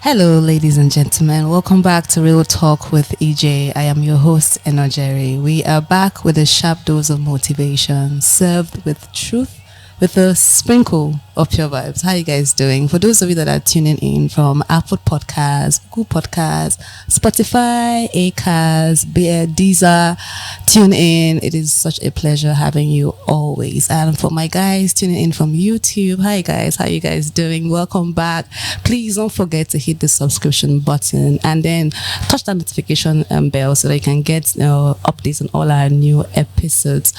Hello, ladies and gentlemen. Welcome back to Real Talk with Ejay. I am your host, Ejay. We are back with a sharp dose of motivation, served with truth, with a sprinkle of pure vibes. How you guys doing? For those of you that are tuning in from Apple Podcasts, Google Podcasts, Spotify, Acast, Deezer, tune in. It is such a pleasure having you always. And for my guys tuning in from YouTube, hi guys, how you guys doing? Welcome back. Please don't forget to hit the subscription button and then touch that notification bell so that you can get updates on all our new episodes.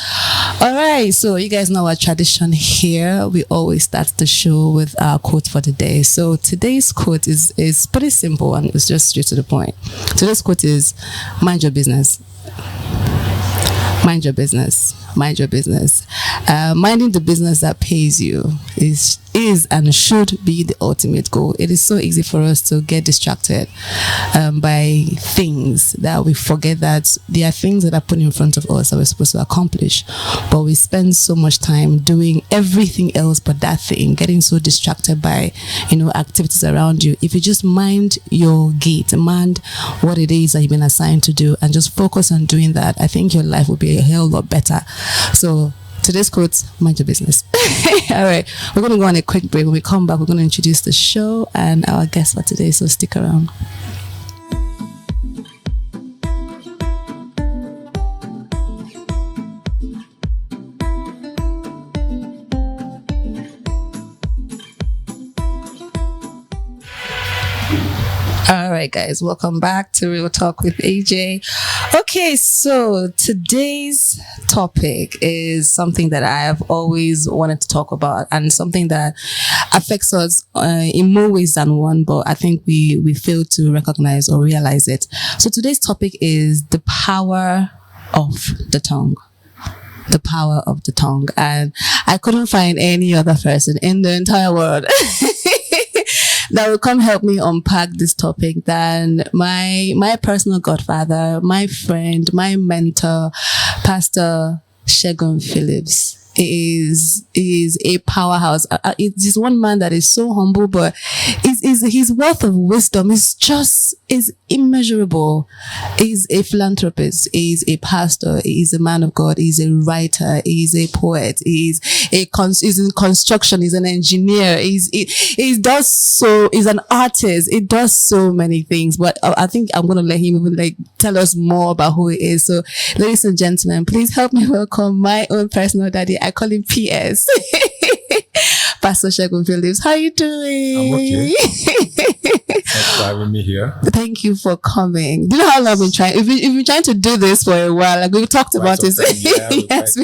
All right, so you guys know our tradition here. We always start the show with our quote for the day. So today's quote is pretty simple and it's just straight to the point. Today's quote is, mind your business. Mind your business. Mind your business. Minding the business that pays you is and should be the ultimate goal. It is so easy for us to get distracted by things that we forget that there are things that are put in front of us that we're supposed to accomplish, but we spend so much time doing everything else but that thing, getting so distracted by activities around you. If you just mind your gate, mind what it is that you've been assigned to do and just focus on doing that, I think your life will be a hell lot better. So today's quote, mind your business. All right, we're going to go on a quick break. When we come back, we're going to introduce the show and our guest for today, so stick around. All right, guys, welcome back to Real Talk with Ejay. Okay, so today's topic is something that I have always wanted to talk about and something that affects us in more ways than one, but I think we fail to recognize or realize it. So today's topic is the power of the tongue. The power of the tongue. And I couldn't find any other person in the entire world that will come help me unpack this topic than my personal godfather, my friend, my mentor, Pastor Segun Phillips. Is a powerhouse. It's one man that is so humble, but his wealth of wisdom is immeasurable. He's a philanthropist. He's a pastor. He's a man of God. He's a writer. He's a poet. He's in construction. He's an engineer. He's an artist. He does so many things. But I think I'm gonna let him tell us more about who he is. So, ladies and gentlemen, please help me welcome my own personal daddy. I call him PS. Pastor Segun Phillips. How are you doing? I'm okay. Thanks for having me here. Thank you for coming. Do you know how long I've been trying? We've been trying to do this for a while. Like we've talked about this. Yes.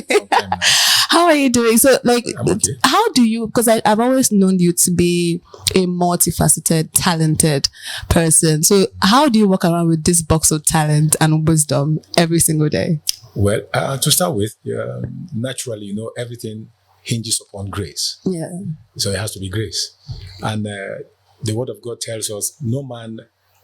How are you doing? So okay. How do you, because I've always known you to be a multifaceted, talented person. So how do you walk around with this box of talent and wisdom every single day? Well, to start with, naturally, everything hinges upon grace. Yeah. So it has to be grace. And the word of God tells us, no man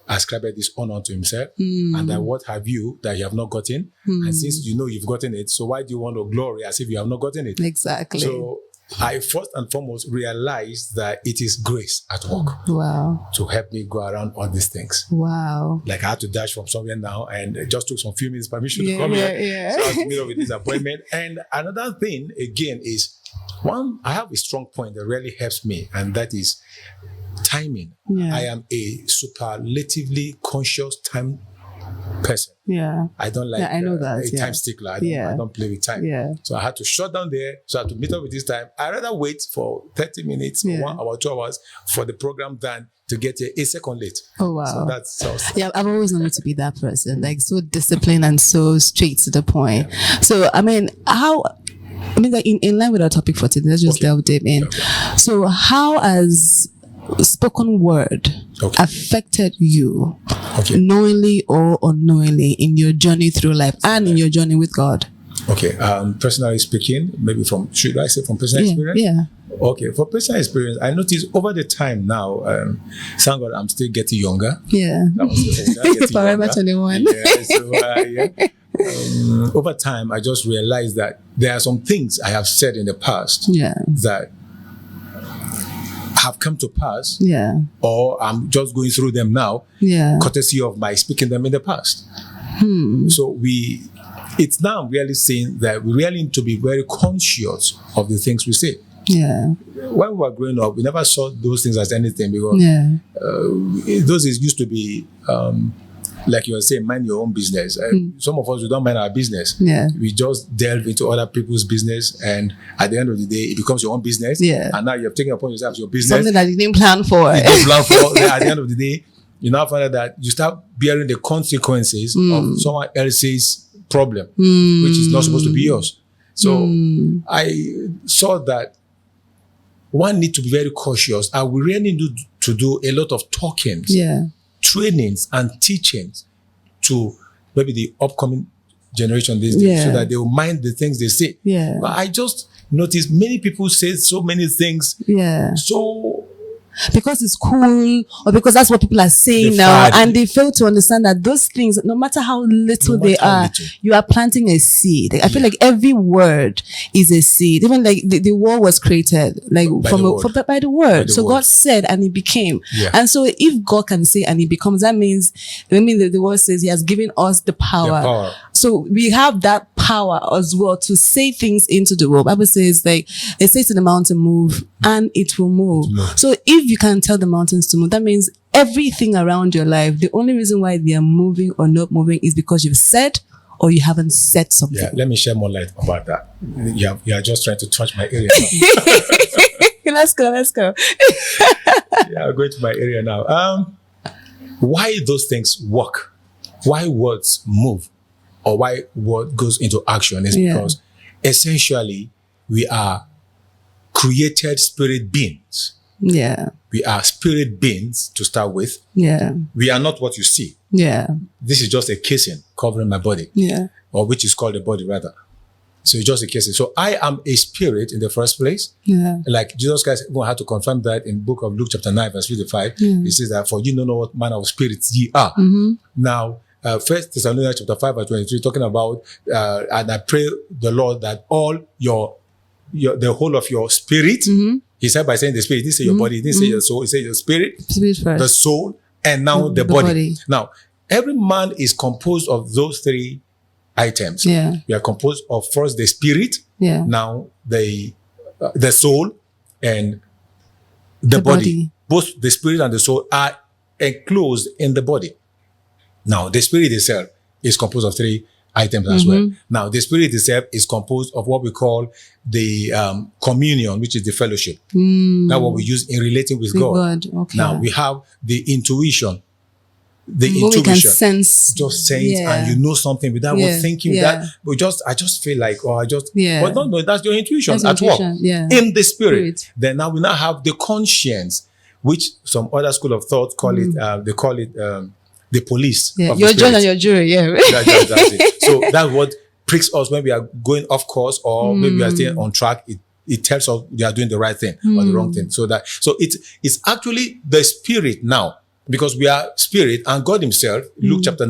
ascribed this honor to himself. And that what have you that you have not gotten? And since you've gotten it, so why do you want to glory as if you have not gotten it? Exactly. So I first and foremost realized that it is grace at work. Wow. To help me go around all these things. Wow. Like I had to dash from somewhere now and it just took some few minutes permission to come here. Yeah. So I was in the middle of a disappointment. And another thing again is, one, I have a strong point that really helps me, and that is timing. Yeah. I am a superlatively conscious time person. Yeah. I don't like I know that. a time stickler. I don't play with time. Yeah. So I had to shut down there. So I had to meet up with this time. I'd rather wait for 30 minutes, 1 hour, 2 hours for the program than to get here a second late. Oh, wow. So that's so. Yeah, I've always wanted to be that person, like so disciplined and so straight to the point. Yeah. So, in line with our topic for today, let's just delve deep in. Okay. So how has spoken word affected you, knowingly or unknowingly, in your journey through life and in your journey with God? Okay. Personally speaking, maybe should I say from personal experience? Yeah. Okay. For personal experience, I noticed over the time now, thank God I'm still getting younger. Yeah. I was getting Forever younger. 21. Over time, I just realized that there are some things I have said in the past that have come to pass, or I'm just going through them now, courtesy of my speaking them in the past. So it's now really saying that we really need to be very conscious of the things we say. Yeah. When we were growing up, we never saw those things as anything because those used to be, like you were saying, mind your own business. Some of us, we don't mind our business. Yeah. We just delve into other people's business, and at the end of the day, it becomes your own business. Yeah. And now you have taken upon yourself your business. Something that you didn't plan for. You didn't plan for. Then at the end of the day, you now find out that you start bearing the consequences of someone else's problem, which is not supposed to be yours. So I saw that one need to be very cautious, and we really need to do a lot of talkings, trainings, and teachings to maybe the upcoming generation these days, so that they will mind the things they say. Yeah. But I just noticed many people say so many things. Yeah. So because it's cool, or because that's what people are saying now, and they fail to understand that those things, no matter how little they are, you are planting a seed. I feel like every word is a seed. Even like the world was created like by the word. So God said, and it became. And so if God can say and it becomes, that means the word says He has given us the power. So we have that power as well to say things into the world. Bible says, like, it says to the mountain, move, and it will move. So if you can tell the mountains to move, that means everything around your life, the only reason why they are moving or not moving is because you've said or you haven't said something. Yeah, let me share more light about that. You are just trying to touch my area now. Let's go. I'm going to my area now. Why those things work, why words move, or why word goes into action is because essentially we are created spirit beings. Yeah. We are spirit beings to start with. Yeah. We are not what you see. Yeah. This is just a casing covering my body. Yeah. Or which is called the body rather. So it's just a casing. So I am a spirit in the first place. Yeah. Like Jesus Christ even had to confirm that in book of Luke chapter 9 verse 55. He says that for you know what manner of spirits ye are. Now, First Thessalonians chapter 5 verse 23 talking about and I pray the Lord that all the whole of your spirit, he said by saying the spirit, he didn't say your body, he didn't say your soul, he said your spirit first, the soul, and now the body. Now, every man is composed of those three items. Yeah. We are composed of first the spirit, now the soul, and the body. Both the spirit and the soul are enclosed in the body. Now, the spirit itself is composed of three items as well. Now, the spirit itself is composed of what we call the communion, which is the fellowship. That's what we use in relating with God. Okay. Now, we have the intuition. The intuition. We can sense. Just saying, and you know something without thinking that. But I just feel like, but no, that's your intuition at work. In the spirit. Then now we now have the conscience, which some other school of thought call it, they call it, the police. Yeah, your judge and your jury, that's it. So that's what pricks us when we are going off course or maybe we are staying on track. It tells us we are doing the right thing or the wrong thing. So it's actually the spirit now, because we are spirit and God Himself, Luke chapter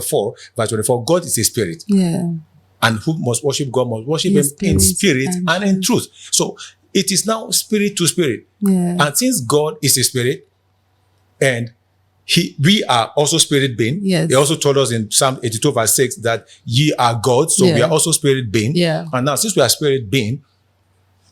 4, verse 24, God is a spirit. Yeah. And who must worship God must worship Him in spirit and in truth. So it is now spirit to spirit. Yeah. And since God is a spirit and we are also spirit being. Yes. He also told us in Psalm 82 verse 6 that ye are gods. So we are also spirit being. Yeah. And now since we are spirit being,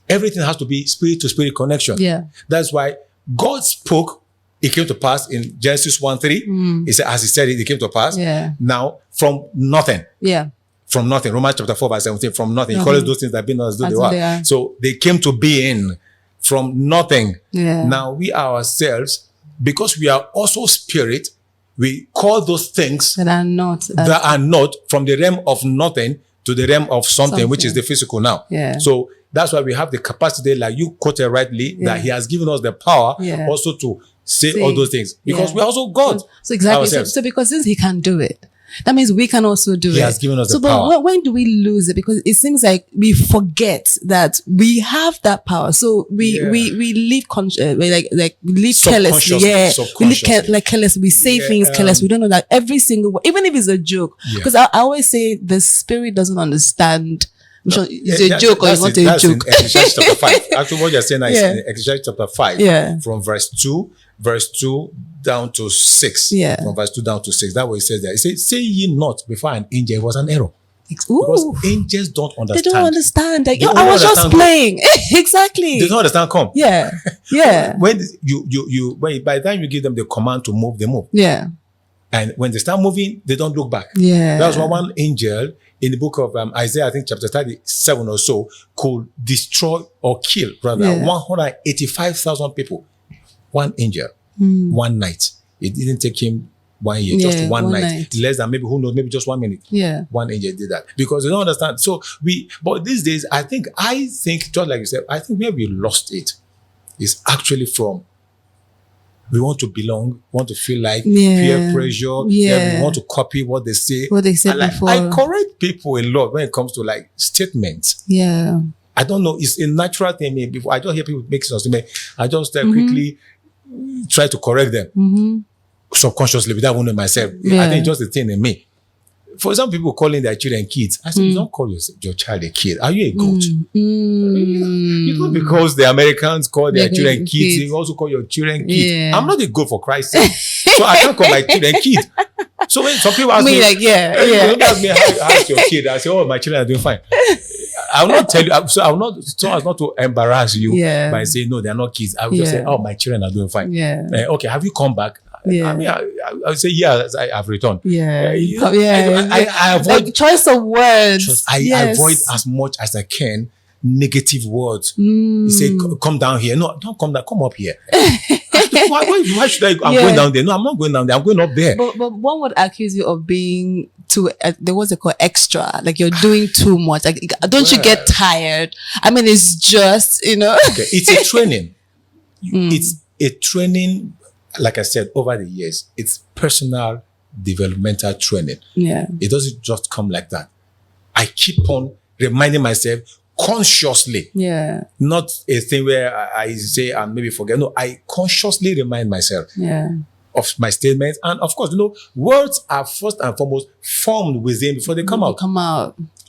everything has to be spirit to spirit connection. Yeah. That's why God spoke, it came to pass in Genesis 1:3. He said, as He said it came to pass. Yeah. Now from nothing. Yeah. From nothing. Romans chapter 4 verse 17, from nothing. He calls those things that be not as though they are. So they came to being from nothing. Yeah. Now we ourselves, because we are also spirit, we call those things that are not from the realm of nothing to the realm of something, which is the physical now. Yeah. So that's why we have the capacity, like you quoted rightly, that He has given us the power also to say all those things, because we're also God. So exactly. So because since He can do it, That means we can also do it. He has given us so, the power. But when do we lose it? Because it seems like we forget that we have that power. So we live we live carelessly. Yeah, we live carelessly. We say things careless. We don't know that every single word, even if it's a joke. Because I always say the spirit doesn't understand. It's a joke or it's not a joke. In Ecclesiastes chapter 5. Actually, what you're saying is in Ecclesiastes chapter 5, from verse 2 down to 6. Yeah. From verse 2 down to 6. That way it says there. It says, say ye not before an angel, it was an error. Ooh. Because angels don't understand. They don't understand. Like, I was just playing. Exactly. They don't understand come. Yeah. Yeah. When by the time you give them the command to move, they move. Yeah. And when they start moving, they don't look back. Yeah. That's why one angel in the book of Isaiah, I think chapter 37 or so, could destroy or kill, rather, 185,000 people. One angel, one night. It didn't take him 1 year, just one night. Less than maybe, who knows, maybe just 1 minute. Yeah. One angel did that. Because they don't understand. So but these days, I think, just like you said, I think where we lost it is actually from we want to belong, want to feel like peer pressure. We want to copy what they say. What they said before. I correct people a lot when it comes to like statements. Yeah. I don't know. It's a natural thing. Before I just hear people make some statement, I just quickly try to correct them subconsciously without even knowing myself. I think it's just a thing in me. For some people calling their children kids, I say, you don't call your child a kid. Are you a goat? You know, because the Americans call their children kids, you also call your children kids. Yeah. I'm not a goat for Christ's sake. So I can't call my children kids. So when some people ask me, like, ask me how's your kid, I say, oh, my children are doing fine. I will not tell you, I will not, so as not to embarrass you by saying, no, they're not kids. I will just say, oh, my children are doing fine. Okay, have you come back? Yeah. I mean, I would say, yes, I have returned. I avoid like choice of words. I avoid as much as I can negative words. You say, come down here. No, don't come down. Come up here. Why should I? I'm going down there. No, I'm not going down there. I'm going up there. But one would accuse you of being too. There was a call extra. Like you're doing too much. Like don't you get tired? I mean, it's just Okay, it's a training. It's a training. Like I said, over the years, it's personal developmental training. Yeah. It doesn't just come like that. I keep on reminding myself consciously. Yeah. Not a thing where I say and maybe forget. No, I consciously remind myself of my statements. And of course, words are first and foremost formed within before they come out.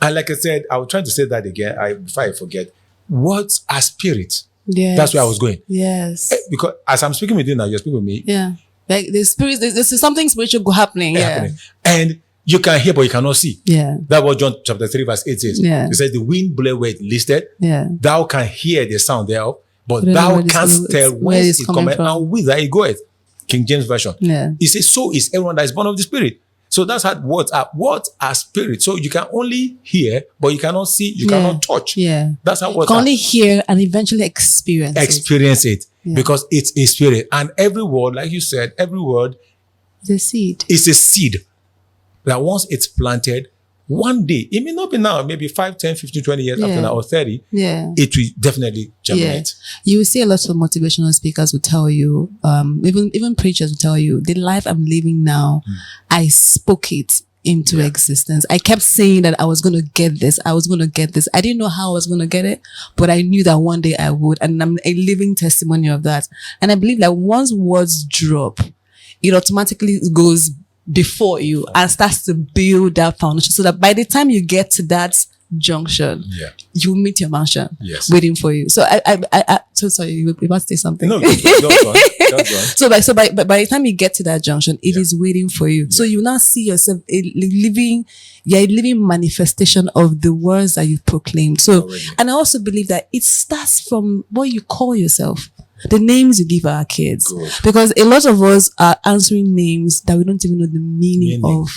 And like I said, I was trying to say that again. Before I forget, words are spirit. Yes. That's where I was going. Yes. Because as I'm speaking with you now, you're speaking with me. Yeah. Like the spirit, this is something spiritual happening. Yeah. And you can hear, but you cannot see. Yeah. That's what John chapter 3 verse 8 says. Yeah. It says the wind blow where it listed. Yeah. Thou can hear the sound thereof, but thou canst tell where it's coming and whither it goeth. King James Version. Yeah. It says, so is everyone that is born of the Spirit. So that's how words are. Words are spirit. So you can only hear, but you cannot see, you cannot touch. Yeah. That's how words are. You can only hear and eventually experience it. Yeah. Because it's a spirit. And every word, like you said, every word is a seed. It's a seed that once it's planted, one day, it may not be now, maybe 5, 10, 15, 20 years after now, or 30, it will definitely germinate. Yeah. You will see a lot of motivational speakers will tell you, even preachers will tell you, the life I'm living now, I spoke it into existence. I kept saying that I was going to get this. I was going to get this. I didn't know how I was going to get it, but I knew that one day I would. And I'm a living testimony of that. And I believe that once words drop, it automatically goes before you and starts to build that foundation so that by the time you get to that junction, you meet your mansion waiting for you. So I so sorry, you were about to say something. No, don't go on. So by the time you get to that junction, it is waiting for you. So you now see yourself a living manifestation of the words that you proclaimed. So, and I also believe that it starts from what you call yourself. The names you give our kids. Good. Because a lot of us are answering names that we don't even know the meaning of.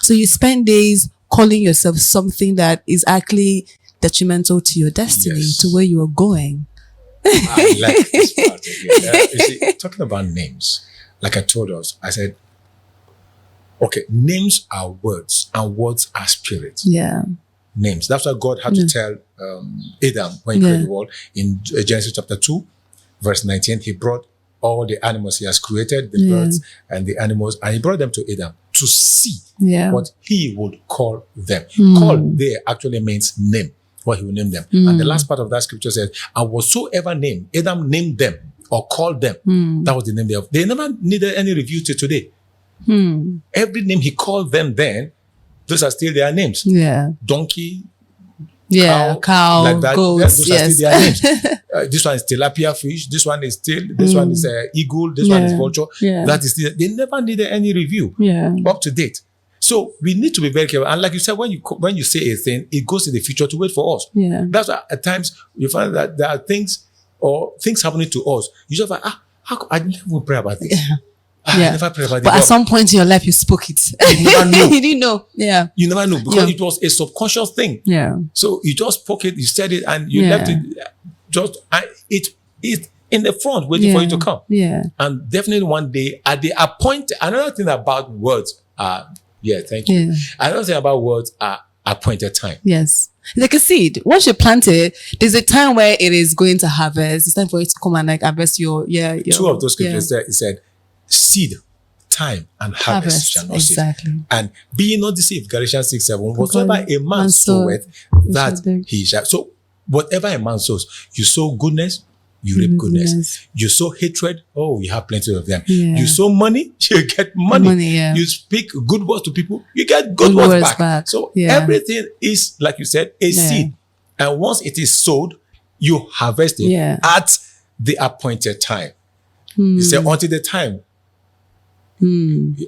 So you spend days calling yourself something that is actually detrimental to your destiny, to where you are going. I like this part again. You see, talking about names, like I told us, I said, okay, names are words and words are spirits. Yeah. Names. That's why God had to tell Adam when he created the world in Genesis chapter 2. Verse 19, he brought all the animals he has created, the birds and the animals, and he brought them to Adam to see what he would call them. Call there actually means name, what he will name them. And the last part of that scripture says, and whatsoever name Adam named them or called them, that was the name thereof. They never needed any review till today. Every name he called them then, those are still their names. Donkey, cow, like that. goats, Those are still their names. This one is tilapia fish. This one is still. This one is eagle. This one is vulture. That is still. They never needed any review. Up to date. So we need to be very careful. And like you said, when you say a thing, it goes in the future to wait for us. That's why at times you find that there are things happening to us. You just like, how come I didn't even pray about this? I never prayed about it. But at some point in your life, you spoke it. You never know. You didn't know. You never know because it was a subconscious thing. So you just spoke it, you said it, and you left it it's in the front waiting for you to come. And definitely one day at the appointed, another thing about words thank you. Another thing about words are appointed time. It's like a seed. Once you plant it, there's a time where it is going to harvest. It's time for it to come and like harvest your two of those scriptures it said, seed, time, and harvest shall not cease. And be not deceived, Galatians 6:7. Whatsoever a man soweth, that he shall. So whatever a man sows, you sow goodness, you reap goodness. You sow hatred, you have plenty of them. You sow money, you get money. You speak good words to people, you get good words back. So everything is, like you said, a seed. And once it is sowed, you harvest it at the appointed time. You say until the time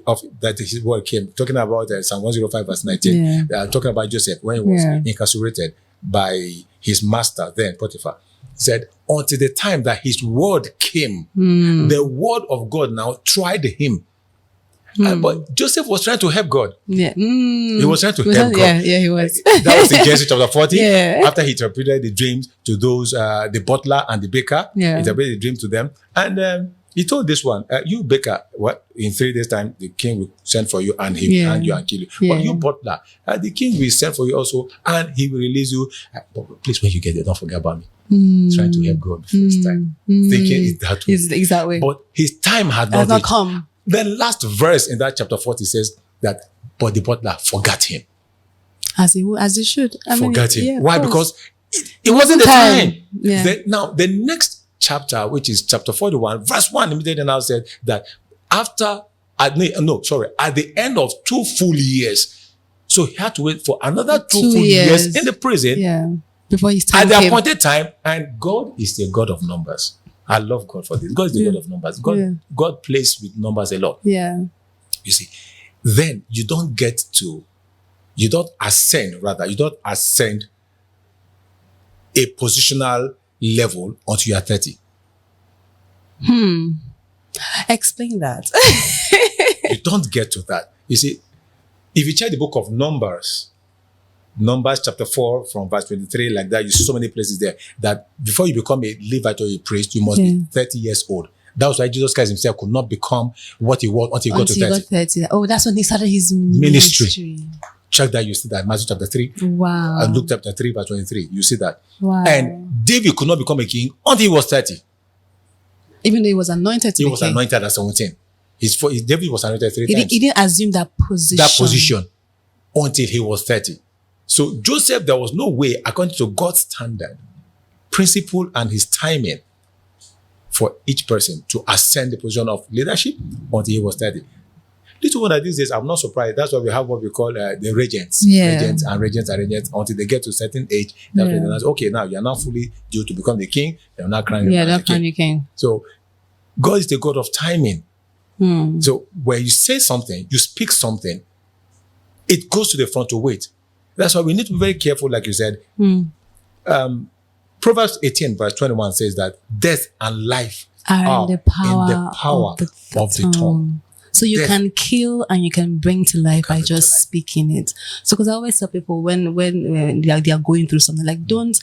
of that his word came, talking about Psalm 105 verse 19, talking about Joseph when he was incarcerated by his master then Potiphar. He said until the time that his word came, the word of God now tried him. But Joseph was trying to help God. He was trying to help God. He was. That was in Genesis chapter 40. After he interpreted the dreams to those, the butler and the baker, he interpreted the dream to them. And he told this one, you baker, what? In 3 days time, the king will send for you and he will hang you and kill you. But you butler, the king will send for you also and he will release you. But please, when you get there, don't forget about me. Trying to help God before his time. Thinking it's that way. Exactly. But his time had not come. The last verse in that chapter 40 says that, but the butler forgot him. As he should. Forgot him. Why? Because it wasn't the time. Now, the next chapter, which is chapter 41, verse 1, immediately now said that at the end of 2 full years, so he had to wait for another 2 full years in the prison before his time at the appointed time. And God is the God of numbers. I love God for this. God is the God of numbers. God plays with numbers a lot. You see, then you don't ascend a positional level until you are 30. Explain that. You don't get to that. You see, if you check the book of Numbers chapter 4 from verse 23, like that, you see so many places there that before you become a Levite or a priest, you must be 30 years old. That was why Jesus Christ himself could not become what he was until he got to 30. Oh, that's when he started his ministry. Check that, you see that. Matthew chapter 3. Wow. And Luke chapter 3 verse 23. You see that. Wow. And David could not become a king until he was 30. Even though he was anointed to be king. He was anointed at 17. David was anointed 3 times. He didn't assume that position. Until he was 30. So Joseph, there was no way, according to God's standard, principle and his timing, for each person to ascend the position of leadership until he was 30. Little wonder these days, I'm not surprised. That's why we have what we call the regents. Regents until they get to a certain age. Okay, now you're not fully due to become the king. They're not crowned the king. So God is the God of timing. So when you say something, you speak something, it goes to the front to wait. That's why we need to be very careful, like you said. Proverbs 18 verse 21 says that death and life are in the power of the tongue. So you can kill and you can bring to life by just speaking it. So because I always tell people when they are going through something, like don't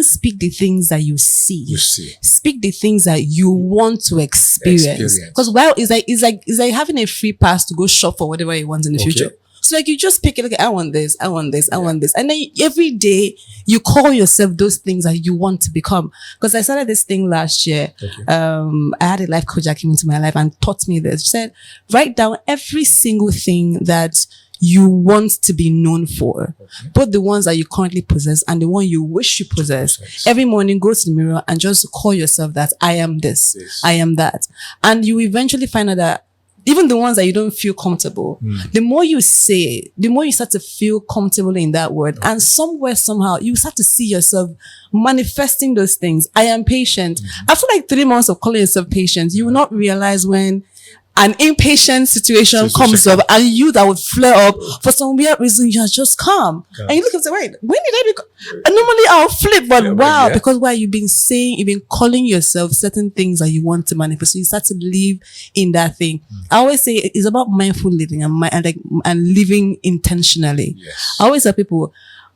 speak the things that you see. Speak the things that you want to experience. Because it's like having a free pass to go shop for whatever you want in the future. So like you just pick it, like, I want this, I want this, I want this. And then every day you call yourself those things that you want to become. Because I started this thing last year. Okay. I had a life coach that came into my life and taught me this. She said, write down every single thing that you want to be known for, both the ones that you currently possess and the one you wish you possess. Every morning, go to the mirror and just call yourself that I am this, I am that. And you eventually find out that even the ones that you don't feel comfortable, the more you say it, the more you start to feel comfortable in that word. And somewhere, somehow, you start to see yourself manifesting those things. I am patient. After like 3 months of calling yourself patient, you will not realize when an impatient situation comes up and you that would flare up for some weird reason, you're just calm. And you look and say, wait, when did I become? And normally I'll flip, but wow, because why you've been saying, you've been calling yourself certain things that you want to manifest. So you start to live in that thing. I always say it's about mindful living and living intentionally. I always tell people,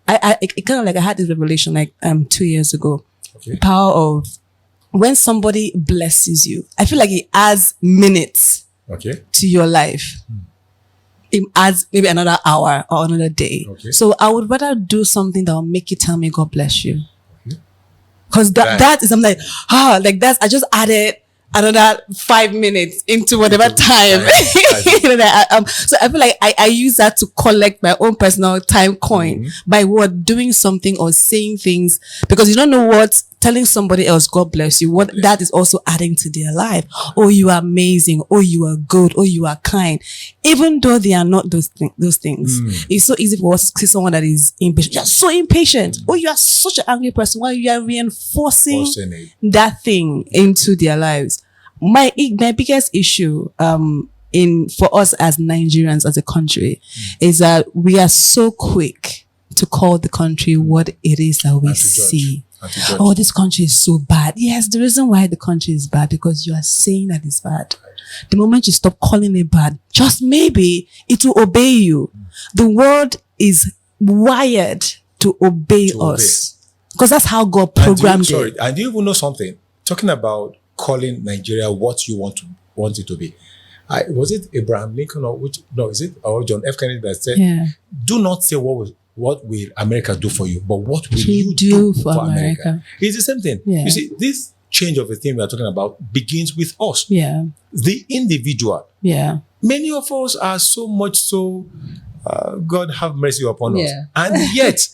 I kind of like, I had this revelation like 2 years ago. Power of when somebody blesses you, I feel like it adds minutes to your life. It adds maybe another hour or another day. So I would rather do something that will make you tell me God bless you. Because that is, I'm like, like that's, I just added another 5 minutes into whatever time. So I feel like I use that to collect my own personal time coin by doing something or saying things, because you don't know what telling somebody else, God bless you, what that is also adding to their life. Oh, you are amazing. Oh, you are good. Oh, you are kind. Even though they are not those things. It's so easy for us to see someone that is impatient. You're so impatient. Oh, you are such an angry person. While you are reinforcing that thing into their lives. My biggest issue for us as Nigerians, as a country, is that we are so quick to call the country what it is that we see. Oh, this country is so bad. Yes, the reason why the country is bad, because you are saying that it's bad. The moment you stop calling it bad, just maybe it will obey you. The world is wired to obey us, because that's how God programmed it. And do you even know something? Talking about calling Nigeria what you want it to be. Was it Abraham Lincoln or John F. Kennedy that said, do not say what will America do for you, but what will you do for America? It's the same thing. You see, this change of a thing we are talking about begins with us. The individual. Many of us are so much so, God have mercy upon us. And yet,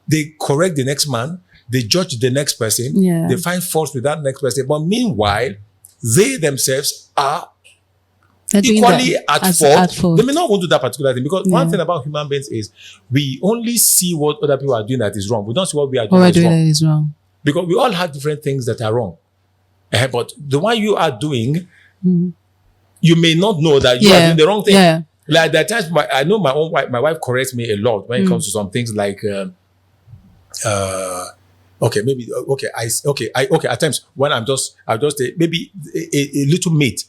they correct the next man, they judge the next person, they find faults with that next person. But meanwhile, they themselves are equally at fault. They may not want to do that particular thing, because one thing about human beings is we only see what other people are doing that is wrong. We don't see what we are doing that is wrong. Because we all have different things that are wrong. But the one you are doing, you may not know that you are doing the wrong thing. Like that times, I know my wife corrects me a lot when it comes to some things like at times when I'll just maybe a little meat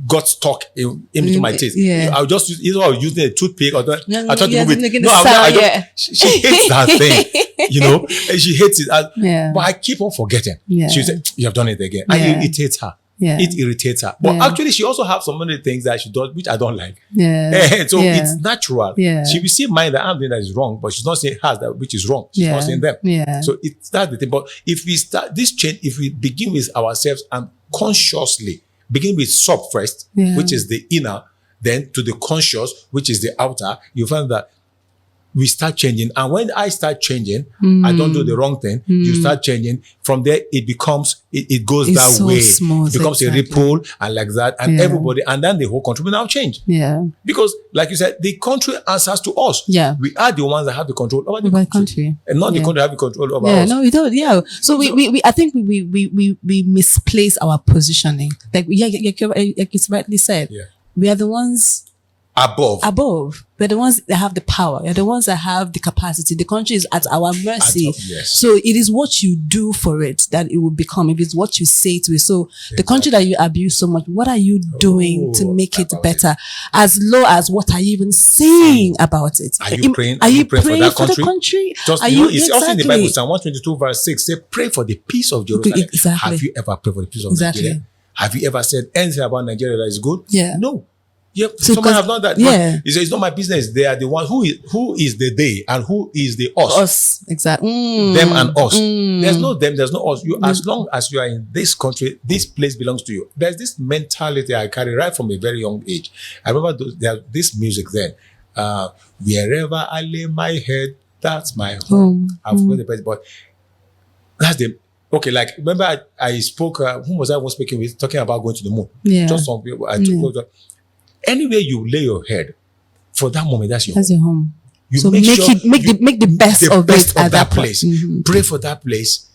got stuck in between my teeth. I'll just use, either I was using a toothpick or I try to move it. No, she hates that thing, you know, and she hates it. But I keep on forgetting. She said, you have done it again. And it irritates her. It irritates her. But actually, she also has some other things that she does, which I don't like. So it's natural. She will see mine that I'm doing that is wrong, but she's not saying hers that which is wrong. She's not saying them. So it's that's the thing. But if we start this change, if we begin with ourselves and consciously begin with sub first, which is the inner, then to the conscious, which is the outer, you find that we start changing. And when I start changing, I don't do the wrong thing. You start changing. From there, it becomes, it goes that so way. Smooth, it becomes a ripple and like that. And everybody, and then the whole country will now change. Because like you said, the country answers to us. We are the ones that have the control over the country. And not the country have the control over us. No, we don't. So we I think we misplace our positioning. Like you rightly said. We are the ones above. We're the ones that have the power. We're the ones that have the capacity. The country is at our mercy. So it is what you do for it that it will become. If it's what you say to it. So the country that you abuse so much, what are you doing to make it better? As low as what are you even saying about it? Are you praying? Are you praying for the country? Just, are you, it's also in the Bible, Psalm 122 verse 6, say, pray for the peace of Jerusalem. Have you ever prayed for the peace of Nigeria? Have you ever said anything about Nigeria that is good? No. Yeah, So someone have done that. Yeah. But he says, it's not my business. They are the one who is the they and who is the us. Us, exactly. Them and us. There's no them, there's no us. You, as long as you are in this country, this place belongs to you. There's this mentality I carry right from a very young age. I remember there's this music then. Wherever I lay my head, that's my home. I've forgotten the person, but that's the okay. Like, remember I spoke. Who was I was speaking with? Talking about going to the moon. Yeah. Just some people. Anywhere you lay your head, for that moment, that's your home. You so make the best of it at that place. Pray for that place.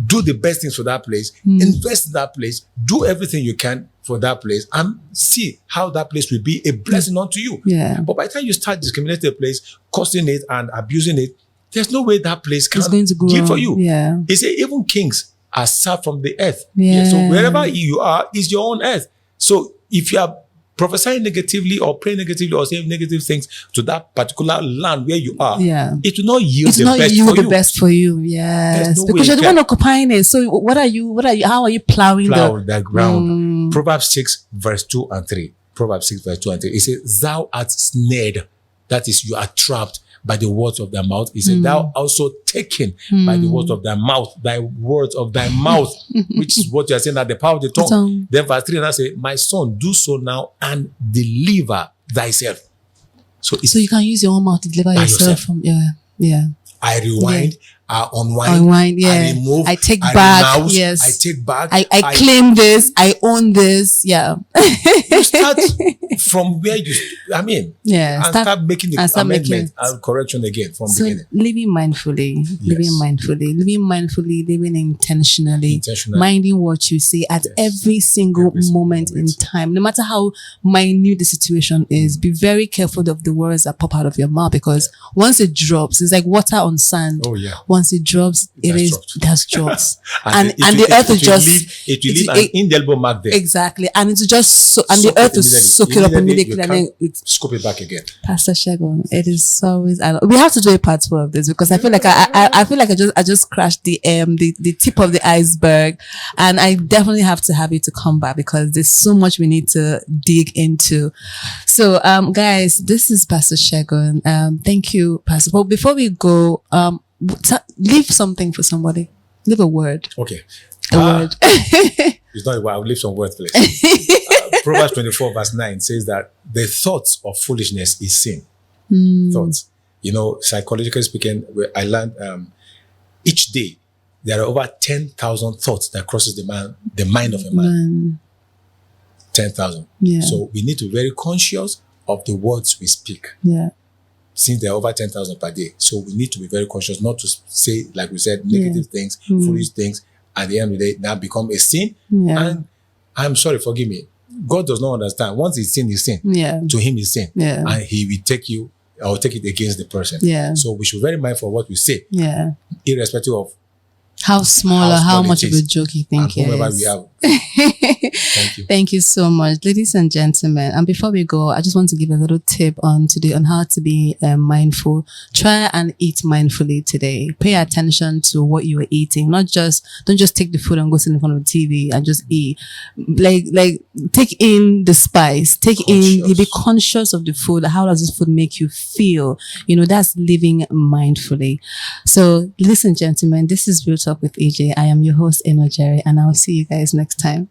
Do the best things for that place. Invest in that place. Do everything you can for that place, and see how that place will be a blessing unto you. Yeah. But by the time you start discriminating the place, cursing it and abusing it, there's no way that place can give for you. Yeah. He said even kings are served from the earth. Yeah. So wherever you are is your own earth. So if you are prophesying negatively or praying negatively or saying negative things to that particular land where you are, it will not yield the best for you. The best for you, yes. No because you're the one occupying it. So how are you plowing the ground? Proverbs 6 verse 2 and 3. Proverbs 6 verse 2 and 3. It says, thou art snared. That is, you are trapped by the words of thy mouth. He said, thou also taken by the words of thy mouth, which is what you are saying, that the power of the tongue. Then verse 3 and I say, my son, do so now and deliver thyself. So you can use your own mouth to deliver yourself from, I rewind, I unwind, I remove, I take back, renounce, yes. I take back, I claim this, I own this, You start from where and start making the amendment and correction again from the beginning. Living mindfully, living intentionally, minding what you say at every single moment in time. No matter how minute the situation is, be very careful of the words that pop out of your mouth, because once it drops, it's like water on sand. Oh yeah. Once it drops, it has dropped. and the earth will just leave an indelible mark there. Exactly. And it's just the earth will soak it up immediately and then scoop it back again. Pastor Segun, it is always, we have to do a part 2 of this, because I feel like I just crashed the tip of the iceberg, and I definitely have to have you to come back, because there's so much we need to dig into. So guys, this is Pastor Segun. Thank you, Pastor. But before we go, leave something for somebody. Leave a word. Okay. A word. It's not a word. I'll leave some words, please. Proverbs 24 verse 9 says that the thoughts of foolishness is sin. Thoughts. Psychologically speaking, I learned each day there are over 10,000 thoughts that crosses the mind of a man. 10,000. Yeah. So we need to be very conscious of the words we speak. Yeah. Since there are over 10,000 per day. So we need to be very conscious not to say, like we said, negative things, foolish things. At the end of the day, now become a sin. Yeah. And I'm sorry, forgive me. God does not understand. Once it's sin, it's sin. Yeah. To him, it's sin. Yeah. And he will take you or take it against the person. Yeah. So we should be very mindful of what we say. Yeah. Irrespective of how small or how much of a joke you think it is. We have. Thank you. Thank you so much, ladies and gentlemen. And before we go, I just want to give a little tip on how to be mindful. Try and eat mindfully today. Pay attention to what you are eating. Don't just take the food and go sit in front of the TV and just eat. Like take in the spice. Be conscious of the food. How does this food make you feel? That's living mindfully. So, ladies and gentlemen, this is Real Talk with Ejay. I am your host, Ejay, and I'll see you guys next time.